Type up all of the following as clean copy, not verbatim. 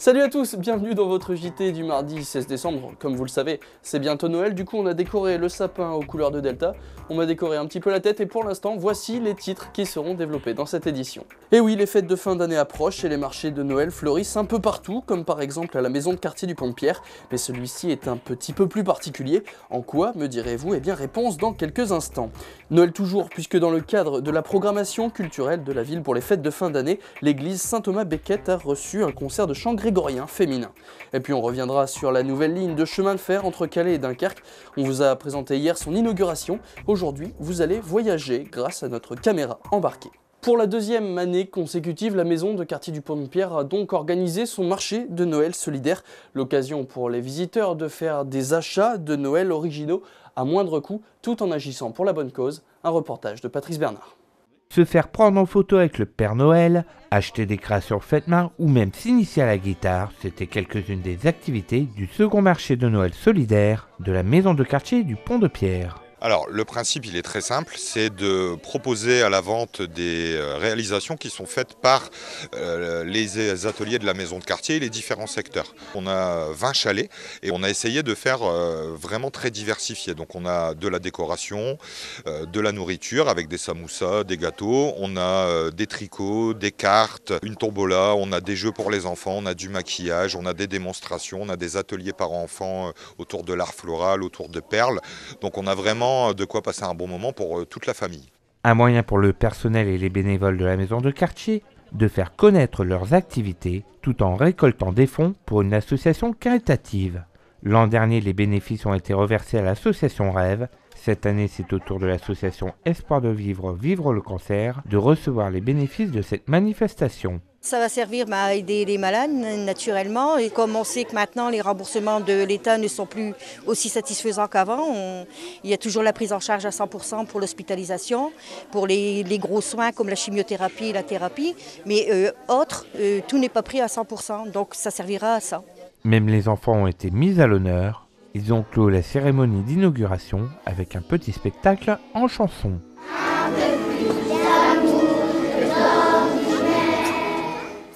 Salut à tous, bienvenue dans votre JT du mardi 16 décembre. Comme vous le savez, c'est bientôt Noël, du coup on a décoré le sapin aux couleurs de Delta, on m'a décoré un petit peu la tête et pour l'instant, voici les titres qui seront développés dans cette édition. Et oui, les fêtes de fin d'année approchent et les marchés de Noël fleurissent un peu partout, comme par exemple à la maison de quartier du Pont-de-Pierre, mais celui-ci est un petit peu plus particulier. En quoi, me direz-vous? Eh bien, réponse dans quelques instants. Noël toujours, puisque dans le cadre de la programmation culturelle de la ville pour les fêtes de fin d'année, l'église Saint-Thomas-Becket a reçu un concert de chant grégorien féminin. Et puis on reviendra sur la nouvelle ligne de chemin de fer entre Calais et Dunkerque. On vous a présenté hier son inauguration. Aujourd'hui, vous allez voyager grâce à notre caméra embarquée. Pour la deuxième année consécutive, la maison de quartier du Pont-de-Pierre a donc organisé son marché de Noël solidaire. L'occasion pour les visiteurs de faire des achats de Noël originaux à moindre coût, tout en agissant pour la bonne cause. Un reportage de Patrice Bernard. Se faire prendre en photo avec le Père Noël, acheter des créations faites main ou même s'initier à la guitare, c'était quelques-unes des activités du second marché de Noël solidaire de la maison de quartier du Pont-de-Pierre. Alors le principe il est très simple, c'est de proposer à la vente des réalisations qui sont faites par les ateliers de la maison de quartier et les différents secteurs. On a 20 chalets et on a essayé de faire vraiment très diversifié. Donc on a de la décoration, de la nourriture avec des samoussas, des gâteaux, on a des tricots, des cartes, une tombola, on a des jeux pour les enfants, on a du maquillage, on a des démonstrations, on a des ateliers parents-enfants autour de l'art floral, autour de perles. Donc on a vraiment de quoi passer un bon moment pour toute la famille. Un moyen pour le personnel et les bénévoles de la maison de quartier de faire connaître leurs activités tout en récoltant des fonds pour une association caritative. L'an dernier, les bénéfices ont été reversés à l'association Rêve. Cette année, c'est au tour de l'association Espoir de Vivre, Vivre le Cancer de recevoir les bénéfices de cette manifestation. Ça va servir à aider les malades naturellement et comme on sait que maintenant les remboursements de l'État ne sont plus aussi satisfaisants qu'avant, il y a toujours la prise en charge à 100% pour l'hospitalisation, pour les gros soins comme la chimiothérapie et la thérapie, mais tout n'est pas pris à 100%, donc ça servira à ça. Même les enfants ont été mis à l'honneur. Ils ont clos la cérémonie d'inauguration avec un petit spectacle en chanson.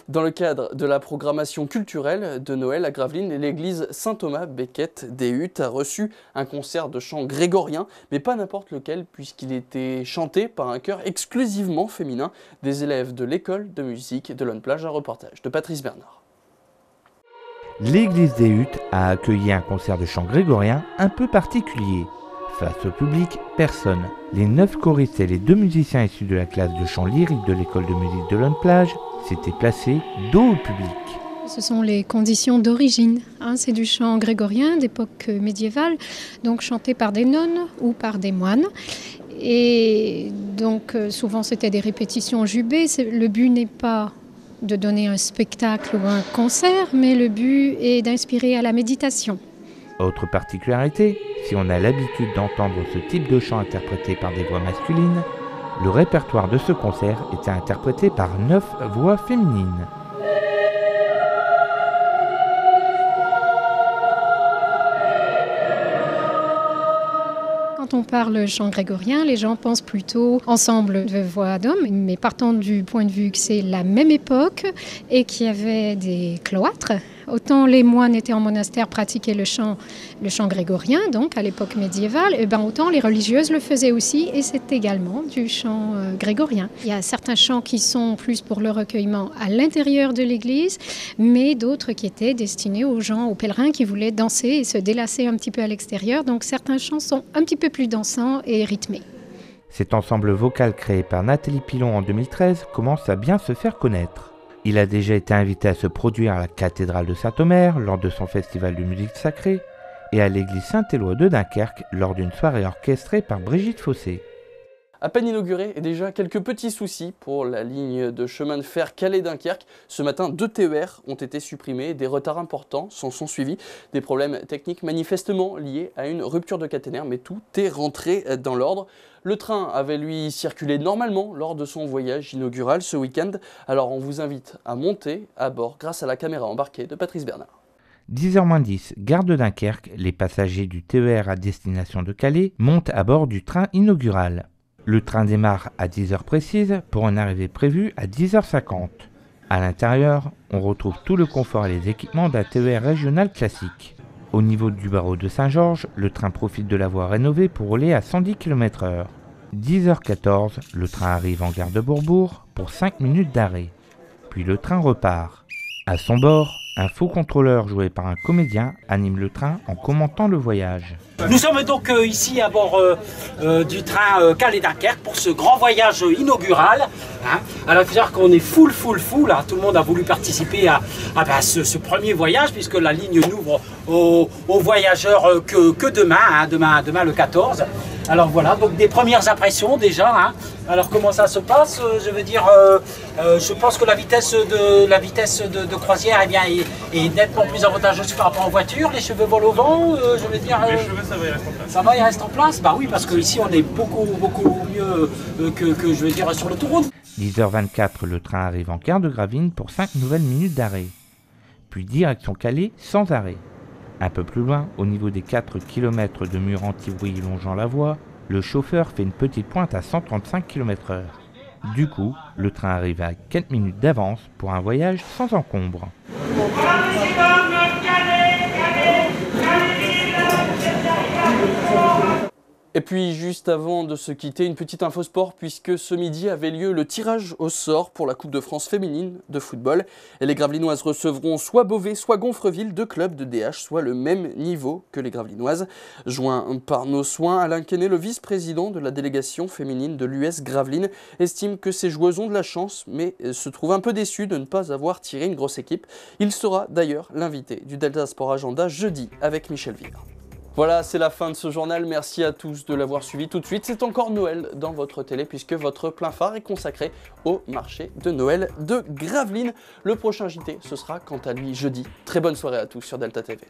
Dans le cadre de la programmation culturelle de Noël à Gravelines, l'église Saint-Thomas-Becket des Huttes a reçu un concert de chant grégorien, mais pas n'importe lequel puisqu'il était chanté par un chœur exclusivement féminin des élèves de l'école de musique de l'Onne-Plage. Un reportage de Patrice Bernard. L'église des Huttes a accueilli un concert de chant grégorien un peu particulier. Face au public, personne. Les 9 choristes et les 2 musiciens issus de la classe de chant lyrique de l'école de musique de l'Onne-Plage s'étaient placés dos au public. Ce sont les conditions d'origine. C'est du chant grégorien d'époque médiévale, donc chanté par des nonnes ou par des moines. Et donc souvent c'était des répétitions jubées. Le but n'est pas de donner un spectacle ou un concert, mais le but est d'inspirer à la méditation. Autre particularité, si on a l'habitude d'entendre ce type de chant interprété par des voix masculines, le répertoire de ce concert était interprété par 9 voix féminines. Quand on parle chant grégorien, les gens pensent plutôt ensemble de voix d'hommes, mais partant du point de vue que c'est la même époque et qu'il y avait des cloîtres, autant les moines étaient en monastère, pratiquaient le chant grégorien, donc à l'époque médiévale, et autant les religieuses le faisaient aussi, et c'est également du chant grégorien. Il y a certains chants qui sont plus pour le recueillement à l'intérieur de l'église, mais d'autres qui étaient destinés aux gens, aux pèlerins qui voulaient danser et se délasser un petit peu à l'extérieur, donc certains chants sont un petit peu plus dansants et rythmés. Cet ensemble vocal créé par Nathalie Pilon en 2013 commence à bien se faire connaître. Il a déjà été invité à se produire à la cathédrale de Saint-Omer lors de son festival de musique sacrée et à l'église Saint-Éloi de Dunkerque lors d'une soirée orchestrée par Brigitte Fossé. À peine inauguré et déjà quelques petits soucis pour la ligne de chemin de fer Calais-Dunkerque. Ce matin, 2 TER ont été supprimés, des retards importants s'en sont suivis, des problèmes techniques manifestement liés à une rupture de caténaire, mais tout est rentré dans l'ordre. Le train avait lui circulé normalement lors de son voyage inaugural ce week-end, alors on vous invite à monter à bord grâce à la caméra embarquée de Patrice Bernard. 10h-10, gare de Dunkerque, les passagers du TER à destination de Calais montent à bord du train inaugural. Le train démarre à 10h précises pour une arrivée prévue à 10h50. À l'intérieur, on retrouve tout le confort et les équipements d'un TER régional classique. Au niveau du barreau de Saint-Georges, le train profite de la voie rénovée pour rouler à 110 km/h. 10h14, le train arrive en gare de Bourbourg pour 5 minutes d'arrêt. Puis le train repart. À son bord, un faux contrôleur joué par un comédien anime le train en commentant le voyage. Nous sommes donc ici à bord du train Calais-Dunkerque pour ce grand voyage inaugural. Hein. Alors il faut dire qu'on est full. Hein. Tout le monde a voulu participer à ce premier voyage puisque la ligne n'ouvre aux voyageurs que demain, hein, demain le 14. Alors voilà, donc des premières impressions déjà. Hein. Alors comment ça se passe? Je veux dire, je pense que la vitesse de croisière est nettement plus avantageuse par rapport aux voitures. Les cheveux volent au vent, je veux dire... Les cheveux, ça va, il reste en place. Ça va, il reste en place? Bah oui, parce qu'ici on est beaucoup mieux que je veux dire sur l'autoroute. 10h24, le train arrive en gare de Gravelines pour 5 nouvelles minutes d'arrêt. Puis direction Calais sans arrêt. Un peu plus loin, au niveau des 4 km de murs anti-bruit longeant la voie, le chauffeur fait une petite pointe à 135 km/h. Du coup, le train arrive à 4 minutes d'avance pour un voyage sans encombre. Et puis juste avant de se quitter, une petite info sport puisque ce midi avait lieu le tirage au sort pour la Coupe de France féminine de football. Et les Gravelinoises recevront soit Beauvais, soit Gonfreville, deux clubs de DH, soit le même niveau que les Gravelinoises. Joint par nos soins, Alain Quesnay, le vice-président de la délégation féminine de l'US Gravelines, estime que ces joueuses ont de la chance, mais se trouve un peu déçu de ne pas avoir tiré une grosse équipe. Il sera d'ailleurs l'invité du Delta Sport Agenda jeudi avec Michel Villard. Voilà, c'est la fin de ce journal. Merci à tous de l'avoir suivi. Tout de suite, c'est encore Noël dans votre télé puisque votre plein phare est consacré au marché de Noël de Gravelines. Le prochain JT, ce sera quant à lui jeudi. Très bonne soirée à tous sur Delta TV.